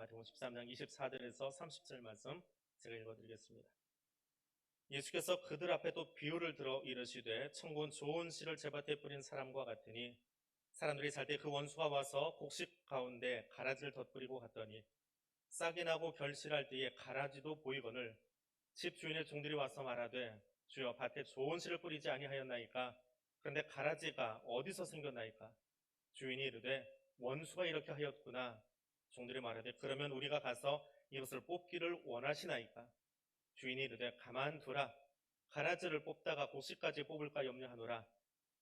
마태복음 13장 24절에서 30절 말씀 제가 읽어드리겠습니다. 예수께서 그들 앞에 또 비유를 들어 이르시되 천국은 좋은 씨를 제밭에 뿌린 사람과 같으니 사람들이 살 때 그 원수가 와서 곡식 가운데 가라지를 덧뿌리고 갔더니 싹이 나고 결실할 때에 가라지도 보이거늘 집 주인의 종들이 와서 말하되 주여 밭에 좋은 씨를 뿌리지 아니하였나이까? 그런데 가라지가 어디서 생겼나이까? 주인이 이르되 원수가 이렇게 하였구나. 종들이 말하되 그러면 우리가 가서 이것을 뽑기를 원하시나이까? 주인이 이르되 가만두라. 가라지를 뽑다가 곡식까지 뽑을까 염려하노라.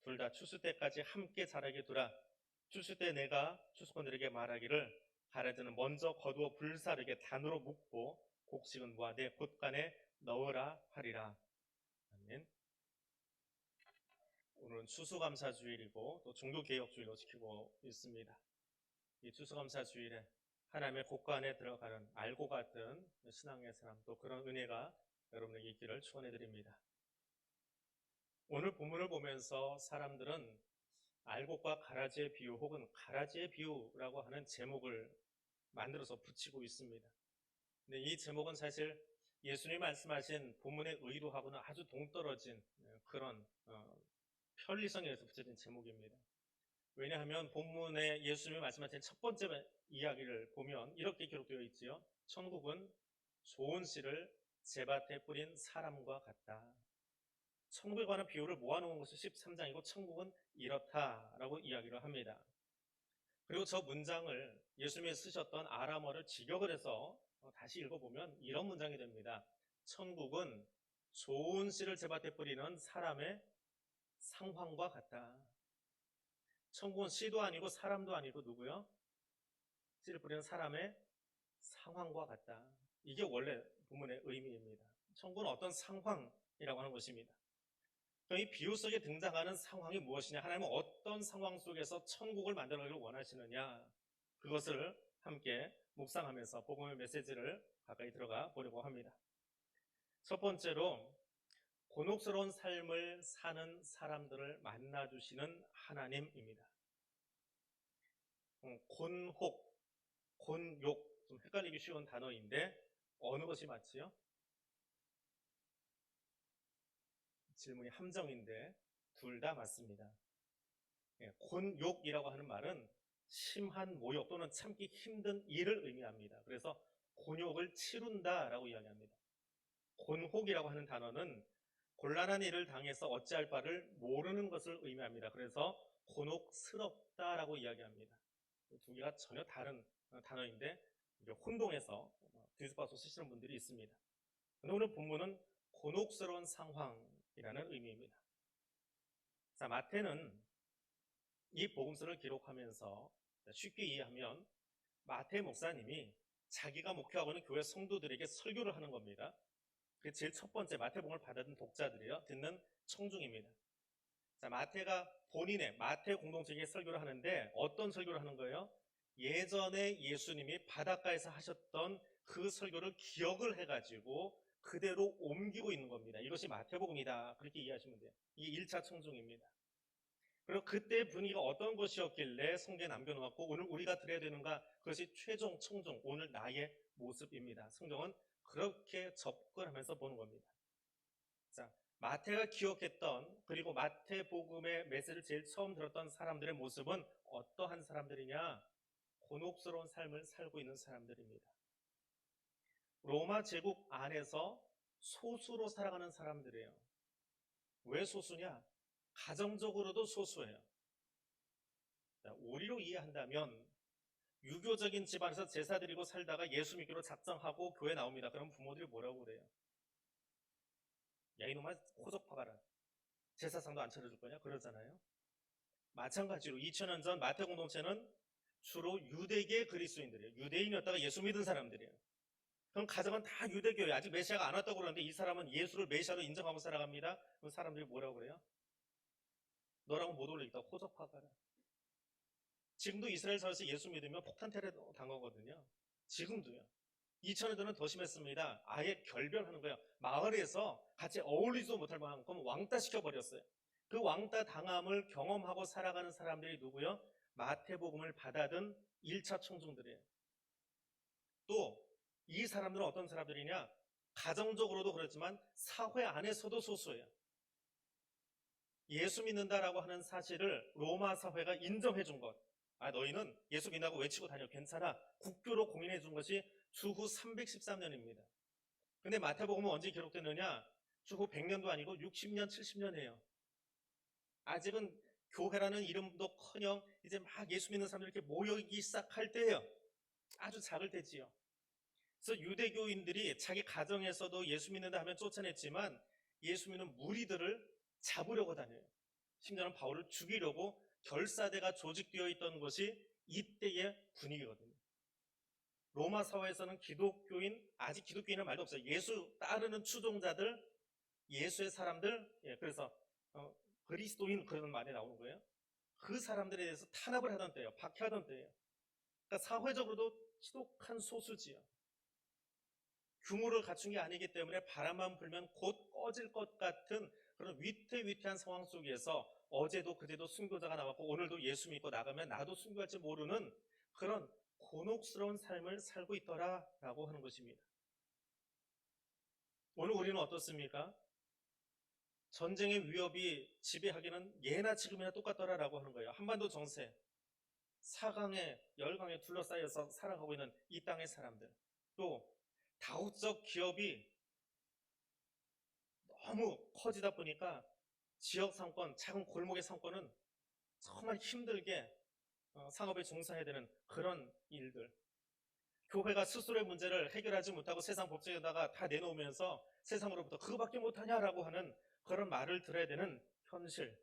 둘 다 추수 때까지 함께 자라게 두라. 추수 때 내가 추수꾼들에게 말하기를 가라지는 먼저 거두어 불사르게 단으로 묶고 곡식은 모아 내 곶간에 넣으라 하리라. 아멘. 오늘은 추수감사주일이고 또 종교개혁주일로 지키고 있습니다. 이 추수감사주일에 하나님의 곶간에 들어가는 알고 같은 신앙의 사람, 또 그런 은혜가 여러분에게 있기를 축원해 드립니다. 오늘 본문을 보면서 사람들은 알곡과 가라지의 비유 혹은 가라지의 비유라고 하는 제목을 만들어서 붙이고 있습니다. 근데 이 제목은 사실 예수님이 말씀하신 본문의 의도하고는 아주 동떨어진 그런 편리성에서 붙여진 제목입니다. 왜냐하면 본문에 예수님이 말씀하신 첫 번째 이야기를 보면 이렇게 기록되어 있지요. 천국은 좋은 씨를 제밭에 뿌린 사람과 같다. 천국에 관한 비유를 모아놓은 것이 13장이고 천국은 이렇다라고 이야기를 합니다. 그리고 저 문장을 예수님이 쓰셨던 아람어를 직역을 해서 다시 읽어보면 이런 문장이 됩니다. 천국은 좋은 씨를 제밭에 뿌리는 사람의 상황과 같다. 천국은 씨도 아니고 사람도 아니고 누구요? 씨를 뿌리는 사람의 상황과 같다. 이게 원래 본문의 의미입니다. 천국은 어떤 상황이라고 하는 것입니다. 이 비유 속에 등장하는 상황이 무엇이냐? 하나님은 어떤 상황 속에서 천국을 만들어가기를 원하시느냐? 그것을 함께 묵상하면서 복음의 메시지를 가까이 들어가 보려고 합니다. 첫 번째로 곤혹스러운 삶을 사는 사람들을 만나주시는 하나님입니다. 곤혹, 곤욕, 좀 헷갈리기 쉬운 단어인데 어느 것이 맞지요? 질문이 함정인데 둘 다 맞습니다. 곤욕이라고 하는 말은 심한 모욕 또는 참기 힘든 일을 의미합니다. 그래서 곤욕을 치룬다라고 이야기합니다. 곤혹이라고 하는 단어는 곤란한 일을 당해서 어찌할 바를 모르는 것을 의미합니다. 그래서 곤혹스럽다라고 이야기합니다. 두 개가 전혀 다른 단어인데 혼동해서 뒤집어서 쓰시는 분들이 있습니다. 그런데 오늘 본문은 곤혹스러운 상황이라는 의미입니다. 자, 마태는 이 복음서를 기록하면서 쉽게 이해하면 마태 목사님이 자기가 목회하고 있는 교회 성도들에게 설교를 하는 겁니다. 그게 제일 첫 번째 마태복음을 받은 독자들이요, 듣는 청중입니다. 자, 마태가 본인의 마태 공동체에게 설교를 하는데 어떤 설교를 하는 거예요? 예전에 예수님이 바닷가에서 하셨던 그 설교를 기억을 해가지고 그대로 옮기고 있는 겁니다. 이것이 마태복음이다. 그렇게 이해하시면 돼요. 이게 1차 청중입니다. 그리고 그때 분위기가 어떤 것이었길래 성경에 남겨놓았고 오늘 우리가 들어야 되는가? 그것이 최종 청중, 오늘 나의 모습입니다. 성경은 그렇게 접근하면서 보는 겁니다. 자, 마태가 기억했던 그리고 마태복음의 메시지를 제일 처음 들었던 사람들의 모습은 어떠한 사람들이냐? 곤혹스러운 삶을 살고 있는 사람들입니다. 로마 제국 안에서 소수로 살아가는 사람들이에요. 왜 소수냐? 가정적으로도 소수예요. 자, 우리로 이해한다면 유교적인 집안에서 제사 드리고 살다가 예수 믿기로 작정하고 교회 나옵니다. 그럼 부모들이 뭐라고 그래요? 야, 이놈아 호적파가라. 제사상도 안 차려줄 거냐? 그러잖아요. 마찬가지로 2000년 전 마태 공동체는 주로 유대계 그리스도인들이에요. 유대인이었다가 예수 믿은 사람들이에요. 그럼 가정은 다 유대교예요. 아직 메시아가 안 왔다고 그러는데 이 사람은 예수를 메시아로 인정하고 살아갑니다. 그럼 사람들이 뭐라고 그래요? 너라고 못 올리겠다. 호적파가라. 지금도 이스라엘 사회에서 예수 믿으면 폭탄 테러 당하거든요. 지금도요. 2000년 전은 더 심했습니다. 아예 결별하는 거예요. 마을에서 같이 어울리지도 못할 만큼 왕따 시켜버렸어요. 그 왕따 당함을 경험하고 살아가는 사람들이 누구요? 마태복음을 받아든 1차 청중들이에요. 또 이 사람들은 어떤 사람들이냐? 가정적으로도 그렇지만 사회 안에서도 소수예요. 예수 믿는다라고 하는 사실을 로마 사회가 인정해 준 것. 너희는 예수 믿는다고 외치고 다녀. 괜찮아. 국교로 공인해 준 것이 주후 313년입니다. 근데 마태복음은 언제 기록됐느냐? 주후 100년도 아니고 60년, 70년이에요. 아직은 교회라는 이름도커녕 이제 막 예수 믿는 사람들이 이렇게 모이기 시작할 때예요. 아주 작을 때지요. 그래서 유대교인들이 자기 가정에서도 예수 믿는다 하면 쫓아냈지만 예수 믿는 무리들을 잡으려고 다녀요. 심지어는 바울을 죽이려고 결사대가 조직되어 있던 것이 이때의 분위기거든요. 로마 사회에서는 아직 기독교인은 말도 없어요. 예수 따르는 추종자들, 예수의 사람들, 그래서 그리스도인 그런 말이 나오는 거예요. 그 사람들에 대해서 탄압을 하던 때예요. 박해하던 때예요. 그러니까 사회적으로도 지독한 소수지요. 규모를 갖춘 게 아니기 때문에 바람만 불면 곧 꺼질 것 같은 그런 위태위태한 상황 속에서 어제도 그제도 순교자가 나왔고 오늘도 예수 믿고 나가면 나도 순교할지 모르는 그런 곤혹스러운 삶을 살고 있더라라고 하는 것입니다. 오늘 우리는 어떻습니까? 전쟁의 위협이 지배하기는 예나 지금이나 똑같더라라고 하는 거예요. 한반도 정세, 사강에 열강에 둘러싸여서 살아가고 있는 이 땅의 사람들, 또 다국적 기업이 너무 커지다 보니까 지역 상권, 작은 골목의 상권은 정말 힘들게 상업에 종사해야 되는 그런 일들. 교회가 스스로의 문제를 해결하지 못하고 세상 법정에다가 다 내놓으면서 세상으로부터 그거밖에 못하냐라고 하는 그런 말을 들어야 되는 현실.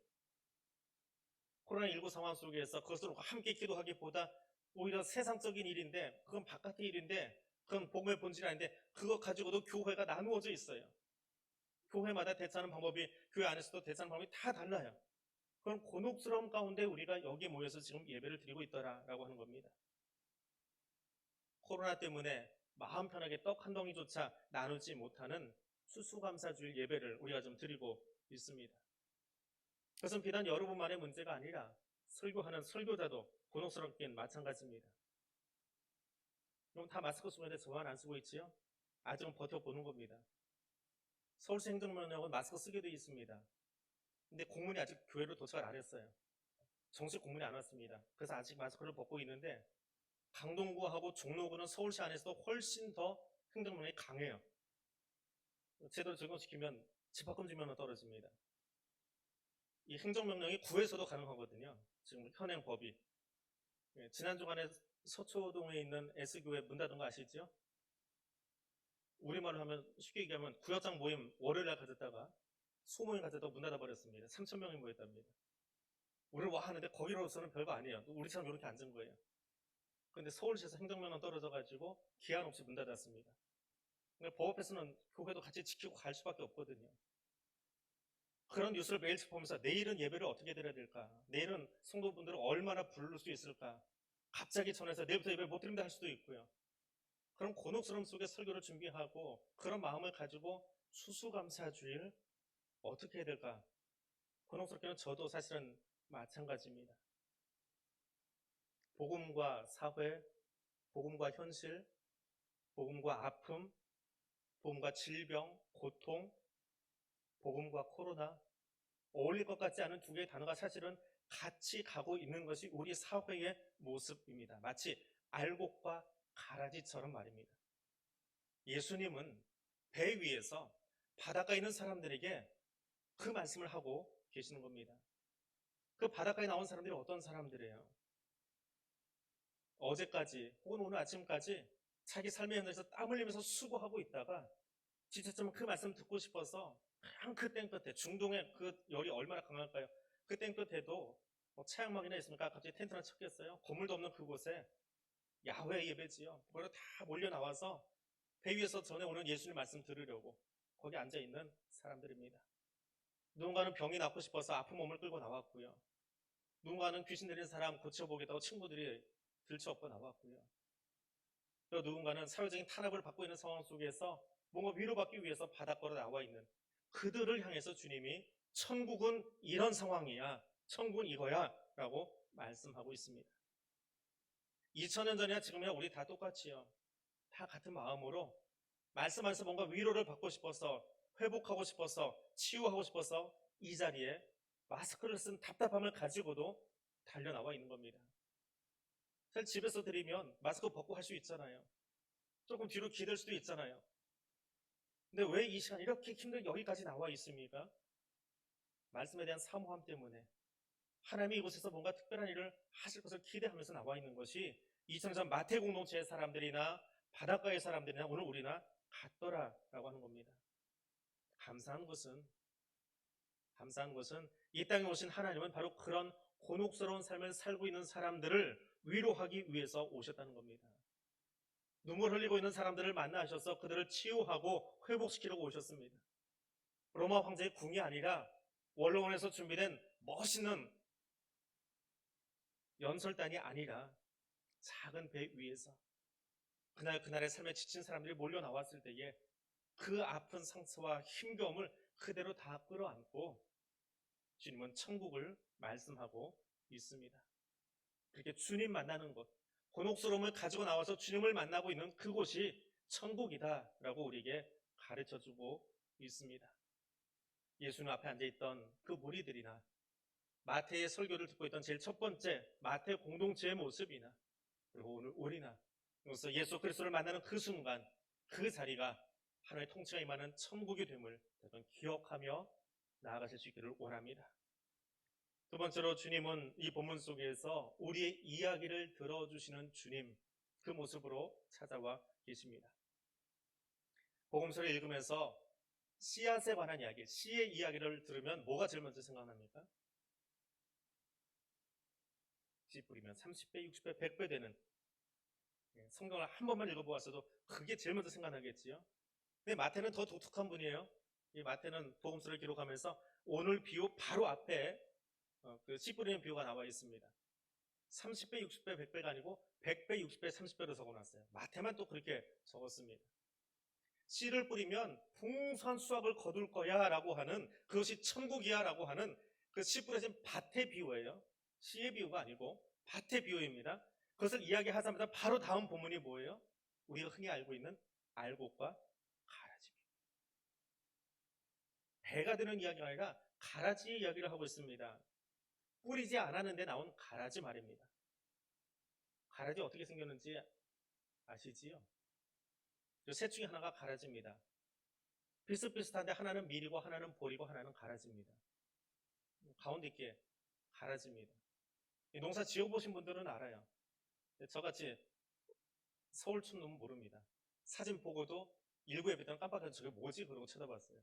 코로나19 상황 속에서 그것을 함께 기도하기보다 오히려 세상적인 일인데 그건 바깥의 일인데 그건 복음의 본질이 아닌데 그거 가지고도 교회가 나누어져 있어요. 교회마다 대처하는 방법이 교회 안에서도 대처하는 방법이 다 달라요. 그런 곤혹스러움 가운데 우리가 여기에 모여서 지금 예배를 드리고 있더라라고 하는 겁니다. 코로나 때문에 마음 편하게 떡 한 덩이조차 나누지 못하는 수수감사주일 예배를 우리가 좀 드리고 있습니다. 그것은 비단 여러분만의 문제가 아니라 설교하는 설교자도 곤혹스럽긴 마찬가지입니다. 그럼 다 마스크 쓰고 있는데 저만 안 쓰고 있지요? 아직은 버텨보는 겁니다. 서울시 행정명령은 마스크 쓰게 되어 있습니다. 근데 공문이 아직 교회로 도착을 안 했어요. 정식 공문이 안 왔습니다. 그래서 아직 마스크를 벗고 있는데 강동구하고 종로구는 서울시 안에서도 훨씬 더 행정명령이 강해요. 제대로 적용시키면 집합금지면허 떨어집니다. 이 행정명령이 구에서도 가능하거든요. 지금 현행 법이. 지난 주간에 서초동에 있는 S교회 문 닫은 거 아시죠? 우리말로 하면 쉽게 얘기하면 구역장 모임 월요일날 가졌다가 소모임 가졌다가 문 닫아버렸습니다. 3,000명이 모였답니다. 우리는 와 하는데 거기로서는 별거 아니에요. 우리처럼 이렇게 앉은 거예요. 그런데 서울시에서 행정명령 떨어져가지고 기한 없이 문 닫았습니다. 그러니까 법 앞에서는 교회도 같이 지키고 갈 수밖에 없거든요. 그런 뉴스를 매일 보면서 내일은 예배를 어떻게 드려야 될까? 내일은 성도분들을 얼마나 부를 수 있을까? 갑자기 전해서 내일부터 예배 못 드린다 할 수도 있고요. 그런 곤혹스러움 속에 설교를 준비하고 그런 마음을 가지고 수수감사주일 어떻게 해야 될까? 곤혹스럽게는 저도 사실은 마찬가지입니다. 복음과 사회, 복음과 현실, 복음과 아픔, 복음과 질병, 고통, 복음과 코로나, 어울릴 것 같지 않은 두 개의 단어가 사실은 같이 가고 있는 것이 우리 사회의 모습입니다. 마치 알곡과 가라지처럼 말입니다. 예수님은 배 위에서 바닷가에 있는 사람들에게 그 말씀을 하고 계시는 겁니다. 그 바닷가에 나온 사람들이 어떤 사람들이에요? 어제까지 혹은 오늘 아침까지 자기 삶의 현장에서 땀 흘리면서 수고하고 있다가 지쳤지만 그 말씀 듣고 싶어서 그냥 그 땡볕에 중동의 그 열이 얼마나 강할까요? 그 땡볕에도 차양막이나 있으니까 갑자기 텐트 하나 쳤겠어요? 건물도 없는 그곳에 야외 예배지요. 그걸 다 몰려 나와서 배 위에서 전해오는 예수님 말씀 들으려고 거기 앉아있는 사람들입니다. 누군가는 병이 낫고 싶어서 아픈 몸을 끌고 나왔고요. 누군가는 귀신 들린 사람 고쳐보겠다고 친구들이 들쳐업고 나왔고요. 또 누군가는 사회적인 탄압을 받고 있는 상황 속에서 뭔가 위로받기 위해서 바닷가로 나와 있는 그들을 향해서 주님이 천국은 이런 상황이야. 천국은 이거야. 라고 말씀하고 있습니다. 2000년 전이나 지금이나 우리 다 똑같이요. 다 같은 마음으로 말씀하면서 뭔가 위로를 받고 싶어서, 회복하고 싶어서, 치유하고 싶어서 이 자리에 마스크를 쓴 답답함을 가지고도 달려나와 있는 겁니다. 사실 집에서 드리면 마스크 벗고 할 수 있잖아요. 조금 뒤로 기댈 수도 있잖아요. 근데 왜 이 시간 이렇게 힘들게 여기까지 나와 있습니까? 말씀에 대한 사모함 때문에 하나님이 이곳에서 뭔가 특별한 일을 하실 것을 기대하면서 나와 있는 것이 2000년 마태 공동체의 사람들이나 바닷가의 사람들이나 오늘 우리나 같더라라고 하는 겁니다. 감사한 것은 이 땅에 오신 하나님은 바로 그런 곤혹스러운 삶을 살고 있는 사람들을 위로하기 위해서 오셨다는 겁니다. 눈물 흘리고 있는 사람들을 만나셔서 그들을 치유하고 회복시키려고 오셨습니다. 로마 황제의 궁이 아니라 원로원에서 준비된 멋있는 연설단이 아니라 작은 배 위에서 그날의 삶에 지친 사람들이 몰려 나왔을 때에 그 아픈 상처와 힘겨움을 그대로 다 끌어안고 주님은 천국을 말씀하고 있습니다. 그렇게 주님 만나는 곳, 곤혹스러움을 가지고 나와서 주님을 만나고 있는 그곳이 천국이다라고 우리에게 가르쳐주고 있습니다. 예수님 앞에 앉아있던 그 무리들이나 마태의 설교를 듣고 있던 제일 첫 번째 마태 공동체의 모습이나 그리고 오늘 우리나 그래서 예수 그리스도를 만나는 그 순간 그 자리가 하나님의 통치가 임하는 천국이 됨을 기억하며 나아가실 수 있기를 원합니다. 두 번째로 주님은 이 본문 속에서 우리의 이야기를 들어주시는 주님, 그 모습으로 찾아와 계십니다. 복음서를 읽으면서 씨앗에 관한 이야기, 씨의 이야기를 들으면 뭐가 제일 먼저 생각납니까? 씨 뿌리면 30배, 60배, 100배 되는, 성경을 한 번만 읽어보았어도 그게 제일 먼저 생각나겠지요. 근데 마태는 더 독특한 분이에요. 이 마태는 복음서를 기록하면서 오늘 비유 바로 앞에 그 씨 뿌리는 비유가 나와 있습니다. 30배, 60배, 100배가 아니고 100배, 60배, 30배로 적어놨어요. 마태만 또 그렇게 적었습니다. 씨를 뿌리면 풍성한 수확을 거둘 거야 라고 하는, 그것이 천국이야 라고 하는 그 씨 뿌려진 밭의 비유예요. 씨의 비유가 아니고 밭의 비유입니다. 그것을 이야기하자마자 바로 다음 본문이 뭐예요? 우리가 흔히 알고 있는 알곡과 가라지 비유. 배가 되는 이야기가 아니라 가라지의 이야기를 하고 있습니다. 뿌리지 않았는데 나온 가라지 말입니다. 가라지 어떻게 생겼는지 아시지요? 셋 중에 하나가 가라지입니다. 비슷비슷한데 하나는 밀이고 하나는 보리고 하나는 가라지입니다. 가운데 있게 가라지입니다. 농사 지어보신 분들은 알아요. 저같이 서울 촌놈은 모릅니다. 사진 보고도 일부에 비단 깜빡해서 저게 뭐지? 그러고 쳐다봤어요.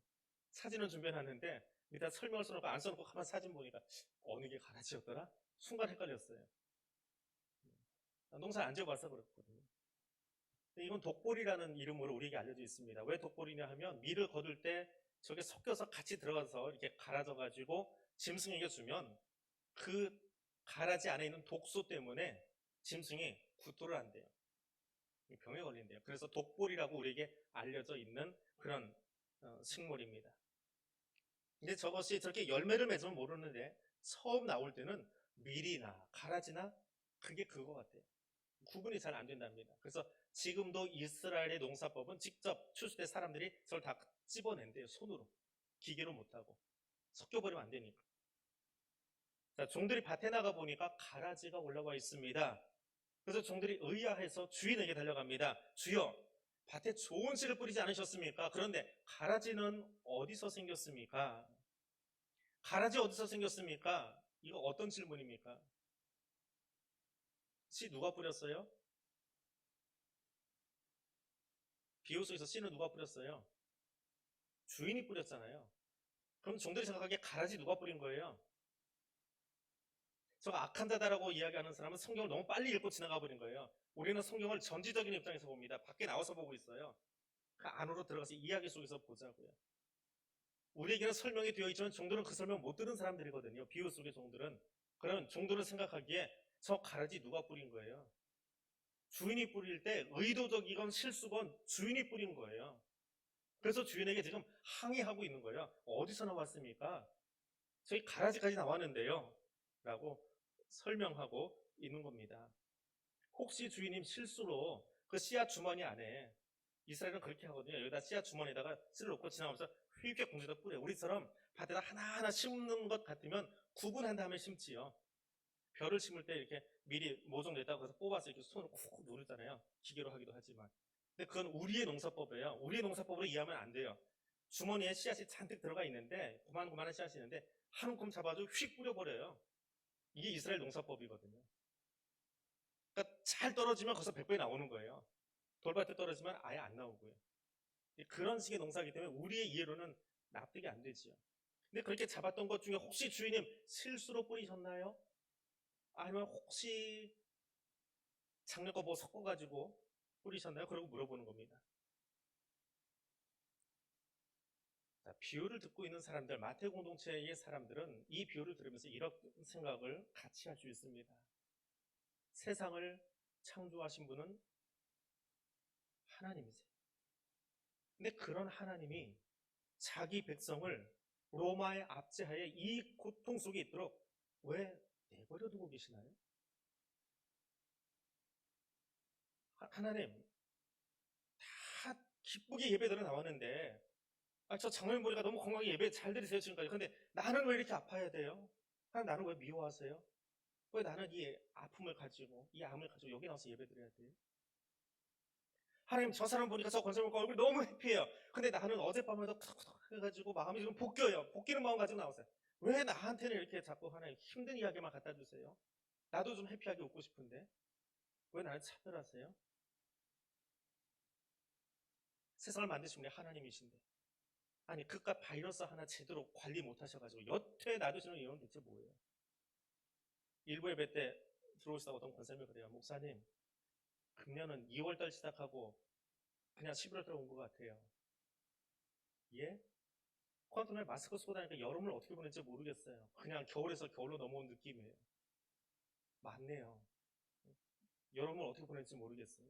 사진은 준비해놨는데 일단 설명을 써놓고 안 써놓고 가만 사진 보니까 어느 게 가라지였더라? 순간 헷갈렸어요. 농사 안 지어봐서 그렇거든요. 이건 독보리라는 이름으로 우리에게 알려져 있습니다. 왜 독보리냐 하면 밀을 거둘 때 저게 섞여서 같이 들어가서 이렇게 갈아져가지고 짐승에게 주면 그 가라지 안에 있는 독소 때문에 짐승이 구토를 한대요. 병에 걸린대요. 그래서 독보리라고 우리에게 알려져 있는 그런 식물입니다. 근데 저것이 저렇게 열매를 맺으면 모르는데 처음 나올 때는 밀이나 가라지나 그게 그거 같아요. 구분이 잘 안 된답니다. 그래서 지금도 이스라엘의 농사법은 직접 출수된 사람들이 저걸 다 찝어낸대요. 손으로. 기계로 못하고. 섞여버리면 안 되니까. 자, 종들이 밭에 나가 보니까 가라지가 올라와 있습니다. 그래서 종들이 의아해서 주인에게 달려갑니다. 주여, 밭에 좋은 씨를 뿌리지 않으셨습니까? 그런데 가라지는 어디서 생겼습니까? 가라지 어디서 생겼습니까? 이거 어떤 질문입니까? 씨 누가 뿌렸어요? 비유 속에서 씨는 누가 뿌렸어요? 주인이 뿌렸잖아요. 그럼 종들이 생각하기에 가라지 누가 뿌린 거예요? 저가 악한 자다라고 이야기하는 사람은 성경을 너무 빨리 읽고 지나가 버린 거예요. 우리는 성경을 전지적인 입장에서 봅니다. 밖에 나와서 보고 있어요. 그 안으로 들어가서 이야기 속에서 보자고요. 우리에게는 설명이 되어 있지만 종들은 그 설명 못 들은 사람들이거든요. 비유 속의 종들은. 그러면 종들은 생각하기에 저 가라지 누가 뿌린 거예요? 주인이 뿌릴 때 의도적이건 실수건 주인이 뿌린 거예요. 그래서 주인에게 지금 항의하고 있는 거예요. 어디서 나왔습니까? 저희 가라지까지 나왔는데요. 라고 설명하고 있는 겁니다. 혹시 주인님 실수로 그 씨앗 주머니 안에 이스라엘은 그렇게 하거든요. 여기다 씨앗 주머니에다가 씨를 놓고 지나가면서 휘게 공중에다 뿌려요. 우리처럼 밭에다 하나하나 심는 것 같으면 구분한 다음에 심지요. 벼를 심을 때 이렇게 미리 모종됐다고 해서 뽑아서 이렇게 손으로 쿡쿡 누르잖아요. 기계로 하기도 하지만. 근데 그건 우리의 농사법이에요. 우리의 농사법으로 이해하면 안 돼요. 주머니에 씨앗이 잔뜩 들어가 있는데, 고만고만한 씨앗이 있는데, 한 움큼 잡아가지고 휙 뿌려버려요. 이게 이스라엘 농사법이거든요. 그러니까 잘 떨어지면 거기서 100배 나오는 거예요. 돌밭에 떨어지면 아예 안 나오고요. 그런 식의 농사이기 때문에 우리의 이해로는 납득이 안 되지요. 근데 그렇게 잡았던 것 중에 혹시 주인님 실수로 뿌리셨나요? 아니면 혹시 작년 거 뭐 섞어가지고 뿌리셨나요? 그러고 물어보는 겁니다. 자, 비유를 듣고 있는 사람들, 마태 공동체의 사람들은 이 비유를 들으면서 이런 생각을 같이 할 수 있습니다. 세상을 창조하신 분은 하나님이세요. 근데 그런 하나님이 자기 백성을 로마의 압제하에 이 고통 속에 있도록 왜 내버려 두고 계시나요? 하나님, 다 기쁘게 예배드려 나왔는데, 저 장로님 보니까 너무 건강하게 예배 잘 드리세요, 지금까지. 근데 나는 왜 이렇게 아파야 돼요? 하나님, 나를 왜 미워하세요? 왜 나는 이 아픔을 가지고, 이 암을 가지고 여기 나와서 예배 드려야 돼요? 하나님, 저 사람 보니까 저 권사님과 얼굴이 너무 해피해요. 근데 나는 어젯밤에도 탁탁 해가지고 마음이 지금 볶여요. 볶이는 마음 가지고 나오세요. 왜 나한테는 이렇게 자꾸 하나님 힘든 이야기만 갖다 주세요? 나도 좀 해피하게 웃고 싶은데. 왜 나를 차별하세요? 세상을 만드신 분이 하나님이신데. 아니, 그깟 바이러스 하나 제대로 관리 못 하셔가지고 여태 놔두시는 이유는 대체 뭐예요? 일부 예배 때 들어오시다가 어떤 권사님이 그래요. 목사님, 금년은 2월달 시작하고 그냥 11월달 온 것 같아요. 예? 코로나 마스크 쓰고 다니까 여름을 어떻게 보낼지 모르겠어요. 그냥 겨울에서 겨울로 넘어온 느낌이에요. 맞네요. 여름을 어떻게 보낼지 모르겠어요.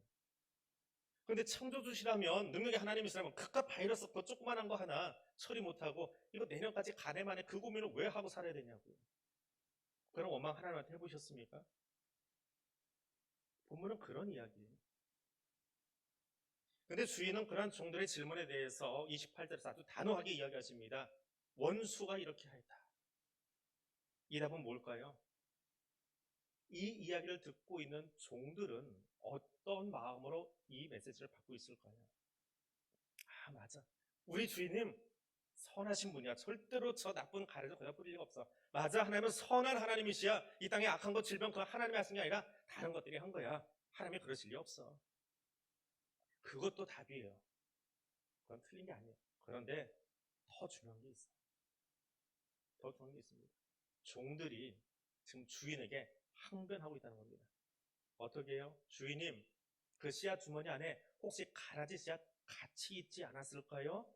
근데 창조주시라면, 능력의 하나님이시라면 그깟 바이러스 그 조그만한 거 하나 처리 못하고 이거 내년까지 가내만에 그 고민을 왜 하고 살아야 되냐고요. 그런 원망 하나님한테 해보셨습니까? 본문은 그런 이야기예요. 근데 주인은 그러한 종들의 질문에 대해서 28절에서 아주 단호하게 이야기하십니다. 원수가 이렇게 하였다. 이 답은 뭘까요? 이 이야기를 듣고 있는 종들은 어떤 마음으로 이 메시지를 받고 있을까요? 아, 맞아. 우리 주인님 선하신 분이야. 절대로 저 나쁜 가래를 거기다 뿌릴 리가 없어. 맞아. 하나님은 선한 하나님이시야. 이 땅에 악한 것, 질병, 그건 하나님이 하신 게 아니라 다른 것들이 한 거야. 하나님이 그러실 리 없어. 그것도 답이에요. 그건 틀린 게 아니에요. 그런데 더 중요한 게 있어요. 더 중요한 게 있습니다. 종들이 지금 주인에게 항변하고 있다는 겁니다. 어떻게 해요? 주인님, 그 씨앗 주머니 안에 혹시 가라지 씨앗 같이 있지 않았을까요?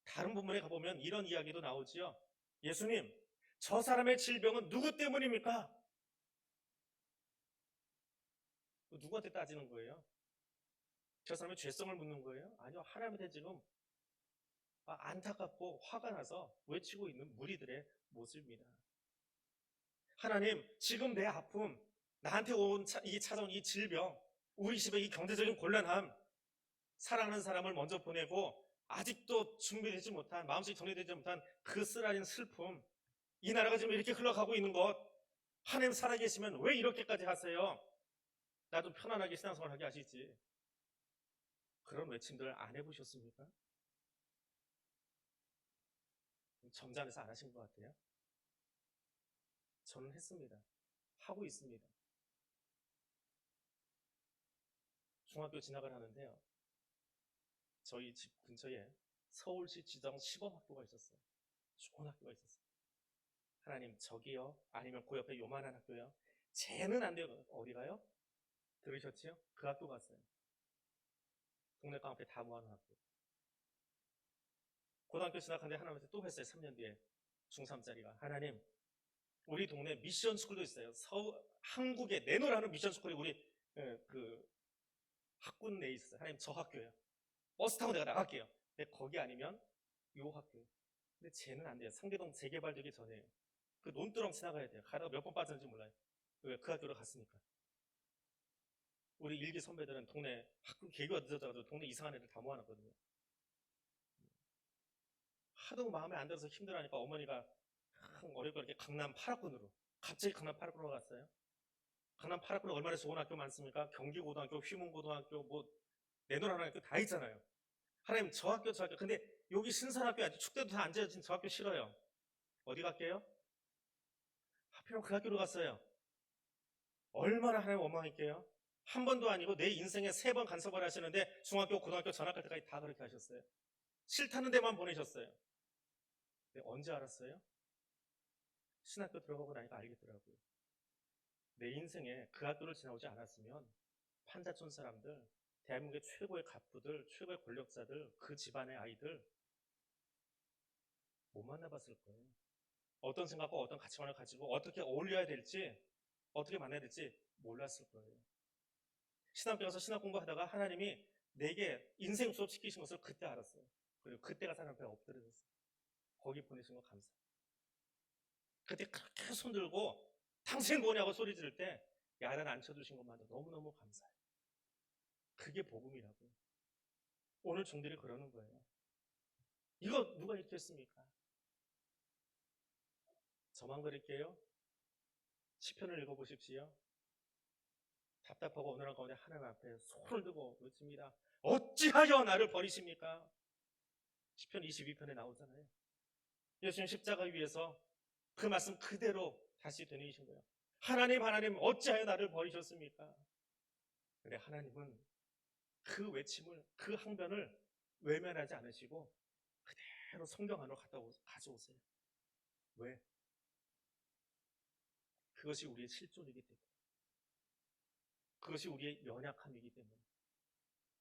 다른 부분에 가보면 이런 이야기도 나오지요. 예수님, 저 사람의 질병은 누구 때문입니까? 누구한테 따지는 거예요? 저 사람의 죄성을 묻는 거예요? 아니요, 하나님한테 지금 안타깝고 화가 나서 외치고 있는 무리들의 모습입니다. 하나님, 지금 내 아픔, 나한테 찾아온 이 질병, 우리 집의 이 경제적인 곤란함, 사랑하는 사람을 먼저 보내고 아직도 준비되지 못한, 마음속이 정리되지 못한 그 쓰라린 슬픔, 이 나라가 지금 이렇게 흘러가고 있는 것, 하나님 살아계시면 왜 이렇게까지 하세요? 나도 편안하게 신앙생활 하게 하시지. 그런 외침들 안 해보셨습니까? 점잖아서 안 하신 것 같아요. 저는 했습니다. 하고 있습니다. 중학교 진학을 하는데요. 저희 집 근처에 서울시 지정 시범학교가 있었어요. 좋은 학교가 있었어요. 하나님, 저기요? 아니면 그 옆에 요만한 학교요? 쟤는 안 돼요. 어디 가요? 들으셨지요? 그 학교 갔어요. 동네 깡패 다 모아놓은 학교. 고등학교 진학하는데 하나님한테 또 했어요. 3년 뒤에. 중3짜리가. 하나님, 우리 동네 미션 스쿨도 있어요. 한국에 내놓으라는 미션 스쿨이 우리 그 학군 내에 있었어요. 하나님, 저 학교요. 버스 타고 내가 나갈게요. 근데 거기 아니면 요 학교. 근데 쟤는 안 돼요. 상계동 재개발되기 전에 그 논두렁 지나가야 돼요. 가다가 몇 번 빠졌는지 몰라요. 왜? 그 학교로 갔으니까. 우리 일기 선배들은 동네 학교 개교가 늦어져가지고 동네 이상한 애들 다 모아놨거든요. 하도 마음에 안 들어서 힘들어하니까 어머니가 어렵게 이렇게 강남 8학군으로 갑자기 강남 8학군으로 갔어요. 강남 8학군에 얼마나 좋은 학교 많습니까? 경기고등학교, 휘문고등학교, 뭐 내노라는 학교 다 있잖아요. 하나님 저 학교 저 학교 근데 여기 신선학교 아직 축대도 다 안 지어진 저 학교 싫어요. 어디 갈게요? 하필이면 그 학교로 갔어요. 얼마나 하나님 원망할게요. 한 번도 아니고 내 인생에 3번 간섭을 하시는데 중학교, 고등학교 전학할 때까지 다 그렇게 하셨어요. 싫다는 데만 보내셨어요. 근데 언제 알았어요? 신학교 들어가고 나니까 알겠더라고요. 내 인생에 그 학교를 지나오지 않았으면 판자촌 사람들, 대한민국의 최고의 갑부들, 최고의 권력자들, 그 집안의 아이들 못 만나봤을 거예요. 어떤 생각과 어떤 가치관을 가지고 어떻게 어울려야 될지, 어떻게 만나야 될지 몰랐을 거예요. 신학교 가서 신학 공부하다가 하나님이 내게 인생 수업 시키신 것을 그때 알았어요. 그리고 그때가 사람 앞에 엎드려졌어요. 거기 보내신 거 감사해요. 그때 그렇게 손들고 당신 뭐냐고 소리 지를 때 야단 앉혀주신 것만도 너무너무 감사해요. 그게 복음이라고요. 오늘 종들이 그러는 거예요. 이거 누가 이렇게 했습니까? 저만 그럴게요. 시편을 읽어보십시오. 답답하고 어느 날 가운데 하나님 앞에 손을 들고 외칩니다. 어찌하여 나를 버리십니까? 시편 22편에 나오잖아요. 예수님 십자가 위에서 그 말씀 그대로 다시 되뇌이신 거예요. 하나님 하나님 어찌하여 나를 버리셨습니까? 근데 하나님은 그 외침을 그 항변을 외면하지 않으시고 그대로 성경 안으로 가져오세요. 왜? 그것이 우리의 실존이기 때문에. 그것이 우리의 연약함이기 때문에.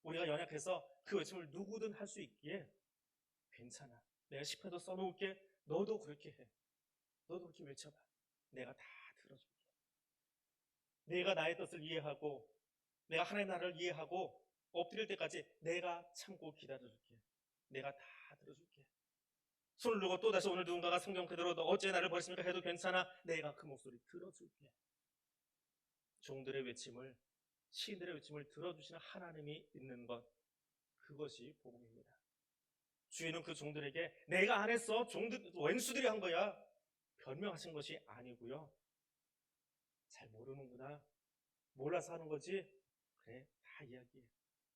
우리가 연약해서 그 외침을 누구든 할 수 있기에 괜찮아. 내가 10회도 써놓을게. 너도 그렇게 해. 너도 그렇게 외쳐봐. 내가 다 들어줄게. 내가 나의 뜻을 이해하고 내가 하나님의 나라를 이해하고 엎드릴 때까지 내가 참고 기다려줄게. 내가 다 들어줄게. 손을 들고 또다시 오늘 누군가가 성경 그대로 너 어째 나를 버리십니까 해도 괜찮아. 내가 그 목소리 들어줄게. 종들의 외침을 시인들의 외침을 들어주시는 하나님이 있는 것 그것이 복음입니다. 주인은 그 종들에게 내가 안 했어. 종들 왼수들이 한 거야. 변명하신 것이 아니고요. 잘 모르는구나. 몰라서 하는 거지. 그래 다 이야기해.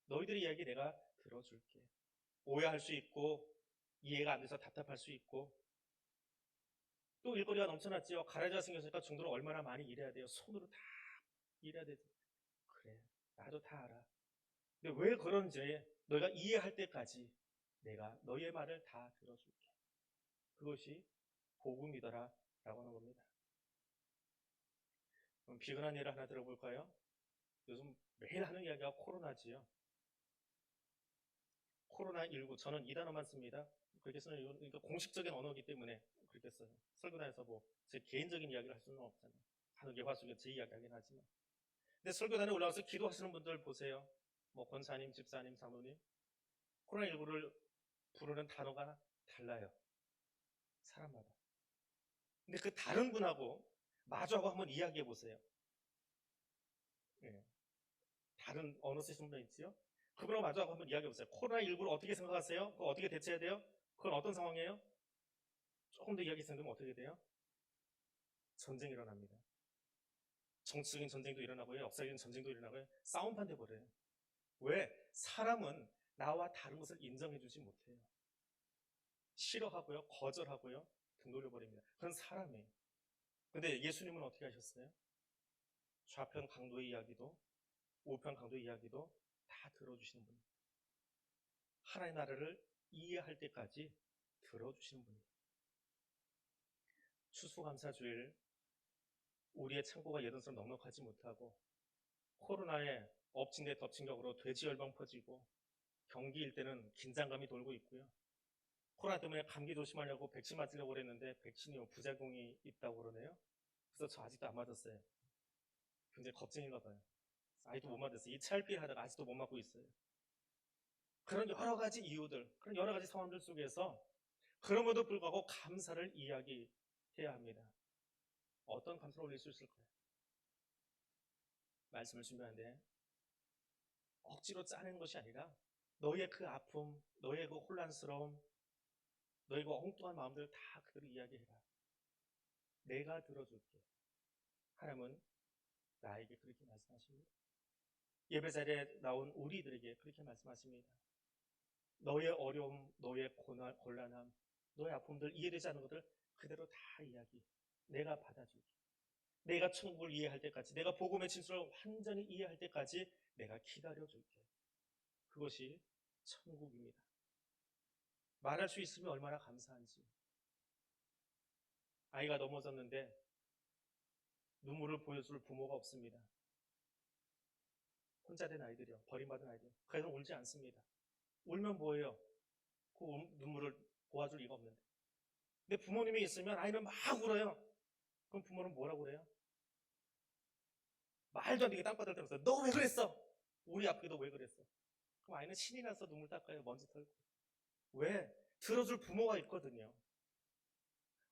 너희들의 이야기 내가 들어줄게. 오해할 수 있고 이해가 안 돼서 답답할 수 있고 또 일거리가 넘쳐났지요. 가래자가 생겼으니까 종들은 얼마나 많이 일해야 돼요. 손으로 다 일해야 되죠. 그래 나도 다 알아. 근데 왜 그런지 너희가 이해할 때까지 내가 너희의 말을 다 들어줄게. 그것이 복음이더라 라고 하는 겁니다. 그럼 비근한 예를 하나 들어볼까요? 요즘 매일 하는 이야기가 코로나지요. 코로나19 저는 이 단어만 씁니다. 그렇게 쓰는 이유는 그러니까 공식적인 언어이기 때문에 그렇게 써요. 설교단에서 뭐 제 개인적인 이야기를 할 수는 없잖아요. 간혹 예화 속에 제 이야기 하긴 하지만. 근데 설교단에 올라와서 기도하시는 분들 보세요. 뭐 권사님, 집사님, 사모님. 코로나19를 부르는 단어가 달라요. 사람마다. 근데 그 다른 분하고 마주하고 한번 이야기해 보세요. 예. 다른 언어 쓰시는 분 있지요? 그분하고 마주하고 한번 이야기해 보세요. 코로나19를 어떻게 생각하세요? 그거 어떻게 대처해야 돼요? 그건 어떤 상황이에요? 조금 더 이야기 생각하면 어떻게 돼요? 전쟁이 일어납니다. 정치적인 전쟁도 일어나고요. 역사적인 전쟁도 일어나고요. 싸움판 돼버려요. 왜? 사람은 나와 다른 것을 인정해주지 못해요. 싫어하고요. 거절하고요. 등 돌려버립니다. 그건 사람이에요. 근데 예수님은 어떻게 하셨어요? 좌편 강도의 이야기도 우편 강도의 이야기도 다 들어주시는 분이에요. 하나의 나라를 이해할 때까지 들어주시는 분이에요. 추수감사주일 우리의 창고가 예전처럼 넉넉하지 못하고 코로나에 엎친 데 덮친 격으로 돼지열병 퍼지고 경기일 때는 긴장감이 돌고 있고요. 코로나 때문에 감기 조심하려고 백신 맞으려고 그랬는데 백신이 부작용이 있다고 그러네요. 그래서 저 아직도 안 맞았어요. 굉장히 겁쟁인가 봐요. 아직도 못 맞았어요. 이 찰필 하다가 아직도 못 맞고 있어요. 그런 여러 가지 이유들, 그런 여러 가지 상황들 속에서 그럼에도 불구하고 감사를 이야기해야 합니다. 어떤 감사를 올릴 수 있을까요? 말씀을 준비하는데 억지로 짜낸 것이 아니라 너의 그 아픔, 너의 그 혼란스러움, 너의 그 엉뚱한 마음들을 다 그대로 이야기해라. 내가 들어줄게. 하나님은 나에게 그렇게 말씀하십니다. 예배 자리에 나온 우리들에게 그렇게 말씀하십니다. 너의 어려움, 너의 곤란함, 너의 아픔들, 이해되지 않는 것들 그대로 다 이야기. 내가 받아줄게. 내가 천국을 이해할 때까지, 내가 복음의 진수를 완전히 이해할 때까지 내가 기다려줄게. 그것이 천국입니다. 말할 수 있으면 얼마나 감사한지. 아이가 넘어졌는데 눈물을 보여줄 부모가 없습니다. 혼자 된 아이들이요. 버림받은 아이들. 그 아이들은 울지 않습니다. 울면 뭐예요? 그 눈물을 보아줄 리가 없는데. 근데 부모님이 있으면 아이는 막 울어요. 그럼 부모는 뭐라고 그래요? 말도 안 되게 땅바닥을 때면서 너 왜 그랬어? 우리 아프게 너 왜 그랬어? 그럼 아이는 신이 나서 눈물 닦아요. 먼지 털고. 왜? 들어줄 부모가 있거든요.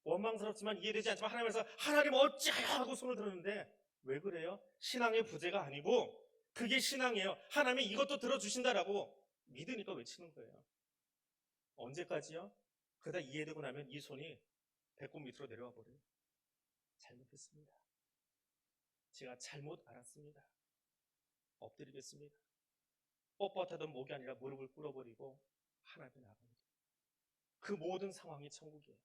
원망스럽지만 이해되지 않지만 하나님께서 하나님 어찌하여 하고 손을 들었는데 왜 그래요? 신앙의 부재가 아니고 그게 신앙이에요. 하나님이 이것도 들어주신다라고 믿으니까 외치는 거예요. 언제까지요? 그러다 이해되고 나면 이 손이 배꼽 밑으로 내려와 버려요. 잘못했습니다. 제가 잘못 알았습니다. 엎드리겠습니다. 뻣뻣하던 목이 아니라 무릎을 꿇어버리고 하나님께 나갑니다. 그 모든 상황이 천국이에요.